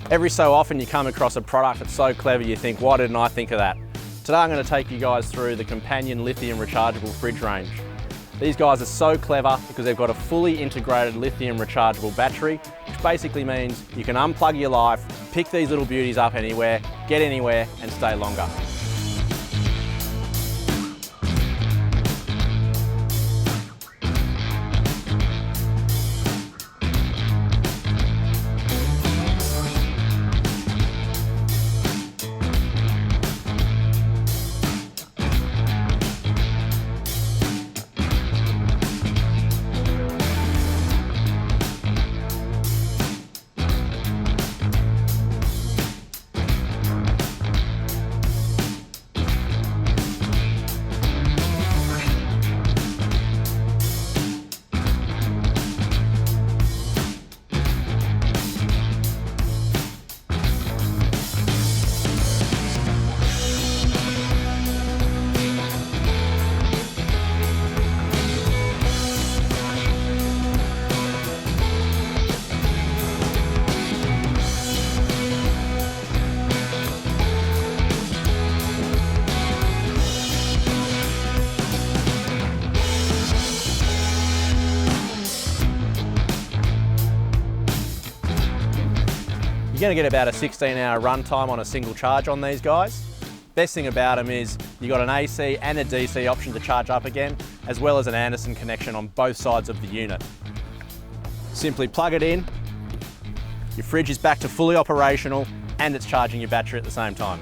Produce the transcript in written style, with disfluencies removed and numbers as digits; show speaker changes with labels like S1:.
S1: Every so often you come across a product that's so clever you think, why didn't I think of that? Today I'm going to take you guys through the Companion Lithium Rechargeable Fridge range. These guys are so clever because they've got a fully integrated lithium rechargeable battery, which basically means you can unplug your life, pick these little beauties up anywhere, get anywhere and stay longer. You're going to get about a 16-hour run time on a single charge on these guys. Best thing about them is you've got an AC and a DC option to charge up again, as well as an Anderson connection on both sides of the unit. Simply plug it in, your fridge is back to fully operational and it's charging your battery at the same time.